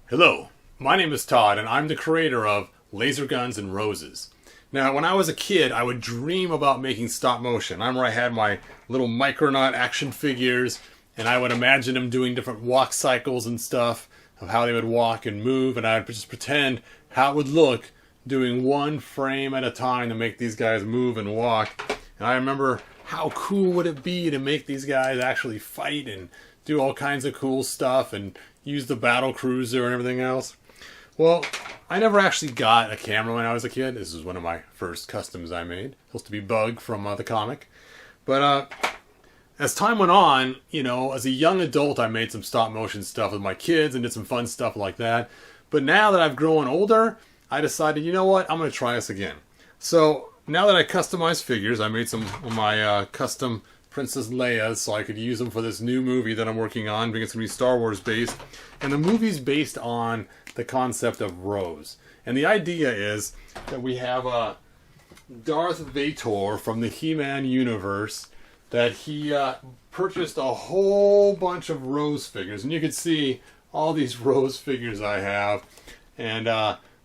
Hello, my name is Todd and I'm the creator of Laser Guns and Roses. Now, when I was a kid, I would dream about making stop motion. I remember I had my little Micronaut action figures and I would imagine them doing different walk cycles and stuff of how they would walk and move, and I would just pretend how it would look doing one frame at a time to make these guys move and walk. And I remember how cool would it be to make these guys actually fight and do all kinds of cool stuff and use the battle cruiser and everything else. Well, I never actually got a camera when I was a kid. This is one of my first customs I made. Supposed to be Bug from the comic. But as time went on, you know, as a young adult, I made some stop motion stuff with my kids and did some fun stuff like that. But now that I've grown older, I decided, you know what, I'm going to try this again. So now that I customize figures, I made some of my custom Princess Leia's so I could use them for this new movie that I'm working on, because it's going to be Star Wars based. And the movie's based on the concept of Rose. And the idea is that we have a Darth Vader from the He-Man universe that he purchased a whole bunch of Rose figures. And you can see all these Rose figures I have. And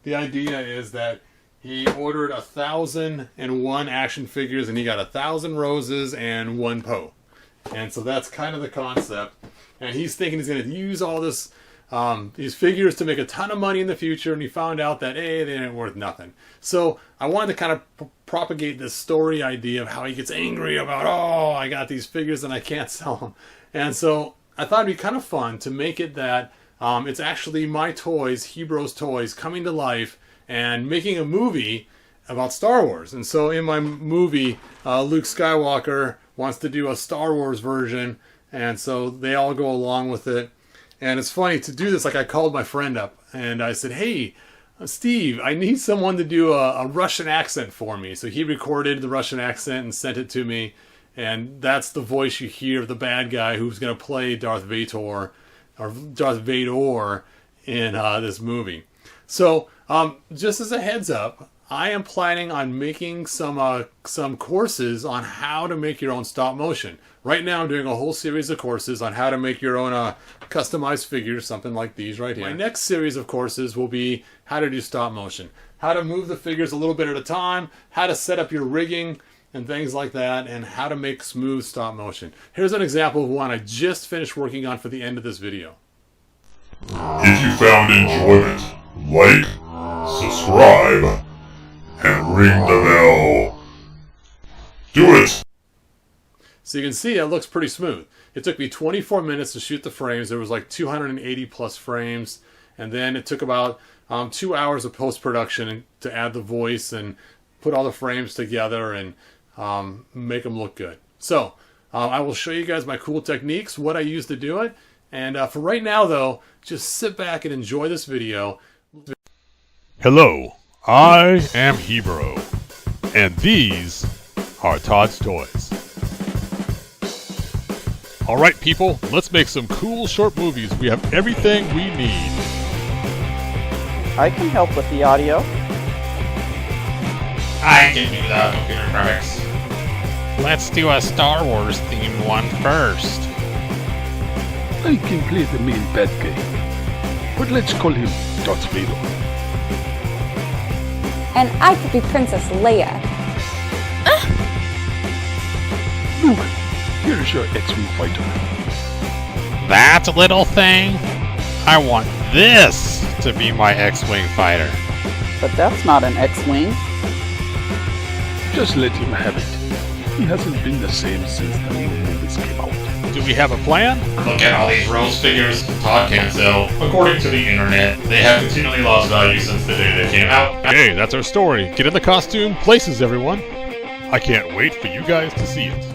the idea is that he ordered 1,001 action figures, and he got 1,000 Roses and 1 Poe. And so that's kind of the concept. And he's thinking he's going to use all this, these figures to make a ton of money in the future, and he found out that, hey, they ain't worth nothing. So I wanted to kind of propagate this story idea of how he gets angry about, oh, I got these figures and I can't sell them. And so I thought it'd be kind of fun to make it that it's actually my toys, Hebrews toys, coming to life and making a movie about Star Wars. And so in my movie, Luke Skywalker wants to do a Star Wars version, and so they all go along with it. And it's funny to do this, like I called my friend up and I said, hey, Steve, I need someone to do a Russian accent for me. So he recorded the Russian accent and sent it to me, and that's the voice you hear of the bad guy who's going to play Darth Vader, or Darth Vader in this movie. So just as a heads up, I am planning on making some courses on how to make your own stop motion. Right now I'm doing a whole series of courses on how to make your own customized figures, something like these right here. My next series of courses will be how to do stop motion, how to move the figures a little bit at a time, how to set up your rigging and things like that, and how to make smooth stop motion. Here's an example of one I just finished working on for the end of this video. If you found enjoyment, like, subscribe, and ring the bell. Do it! So you can see it looks pretty smooth. It took me 24 minutes to shoot the frames. There was like 280 plus frames. And then it took about 2 hours of post-production to add the voice and put all the frames together and make them look good. So I will show you guys my cool techniques, what I use to do it. And for right now, though, just sit back and enjoy this video. Hello, I am Hebrew, and these are Todd's Toys. Alright people, let's make some cool short movies. We have everything we need. I can help with the audio. I can do the computer graphics. Let's do a Star Wars themed one first. I can play the main bad guy, but let's call him Darth Vader. And I could be Princess Leia. Luke, here's your X-Wing fighter. That little thing? I want this to be my X-Wing fighter. But that's not an X-Wing. Just let him have it. He hasn't been the same since the new movies came out. Do we have a plan? Look at all these Rose figures Todd can't sell. According to the internet, they have continually lost value since the day they came out. Okay, that's our story. Get in the costume, places everyone. I can't wait for you guys to see it.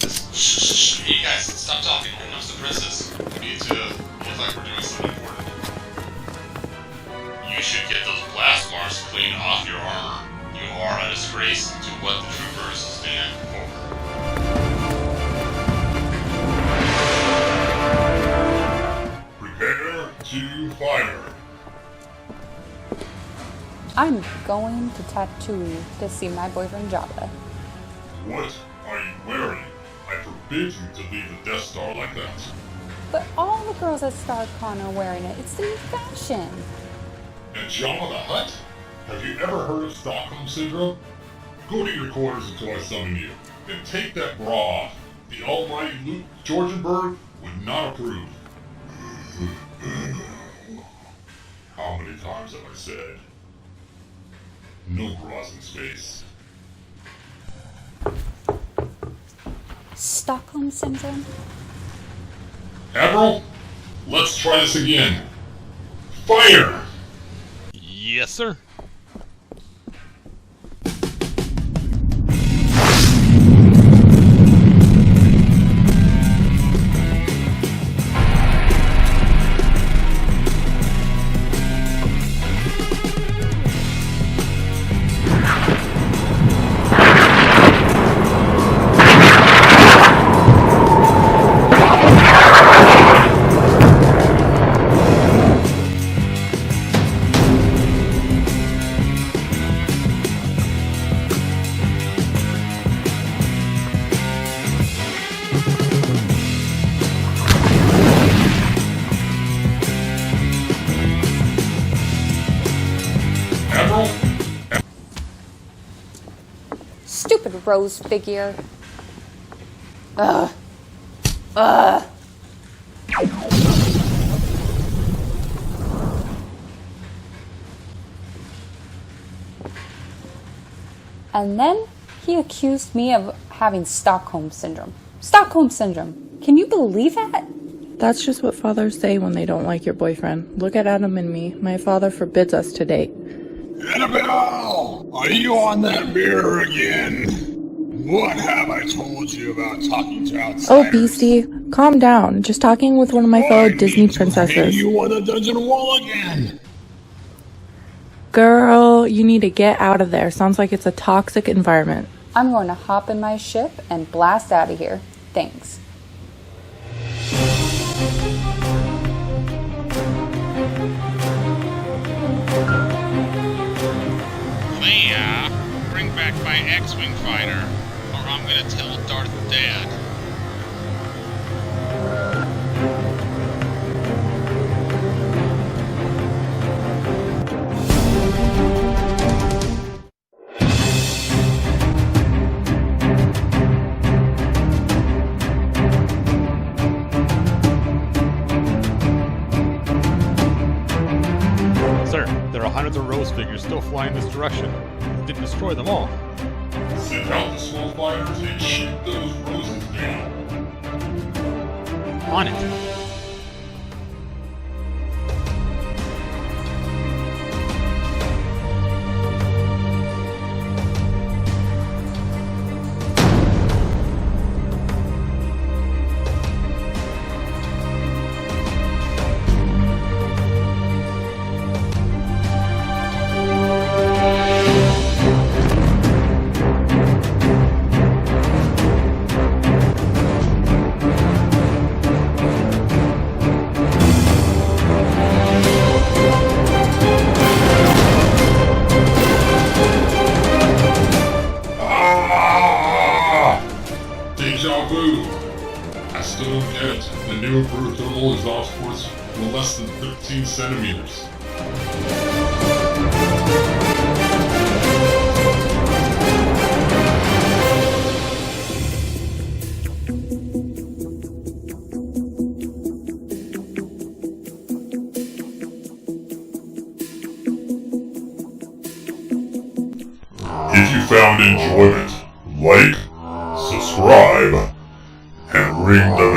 Shh. Hey guys, stop talking. Enough the princess. We need to look like we're doing something important. You should get those blast marks clean off your armor. You are a disgrace to what the troopers stand for. Prepare to fire. I'm going to Tatooine to see my boyfriend Jabba. What are you wearing? I forbid you to leave the Death Star like that. But all the girls at StarCon are wearing it. It's the new fashion. And Jabba the Hutt? Have you ever heard of Stockholm Syndrome? Go to your quarters until I summon you. And take that bra off. The almighty Luke Georgienberg would not approve. How many times have I said? No bras in space. Stockholm Syndrome? Admiral, let's try this again. Fire! Yes, sir. Stupid Rose figure. Ugh. And then he accused me of having Stockholm Syndrome. Stockholm Syndrome. Can you believe that? That's just what fathers say when they don't like your boyfriend. Look at Adam and me. My father forbids us to date. Annabelle! Are you on that mirror again? What have I told you about talking to outsiders? Oh, Beastie, calm down. Just talking with one of my fellow Disney princesses. You on the dungeon wall again? Girl, you need to get out of there. Sounds like it's a toxic environment. I'm going to hop in my ship and blast out of here. Thanks. Leia, bring back my X-Wing fighter, or I'm gonna tell Darth Dad. Sir, there are hundreds of Rose figures still flying this direction. You didn't destroy them all. Send out the small fighters and shoot those roses down. On it. Deja vu. I still don't get it. The new improved thermal exhaust ports were less than 15 centimeters. If you found enjoyment, like, subscribe, and ring the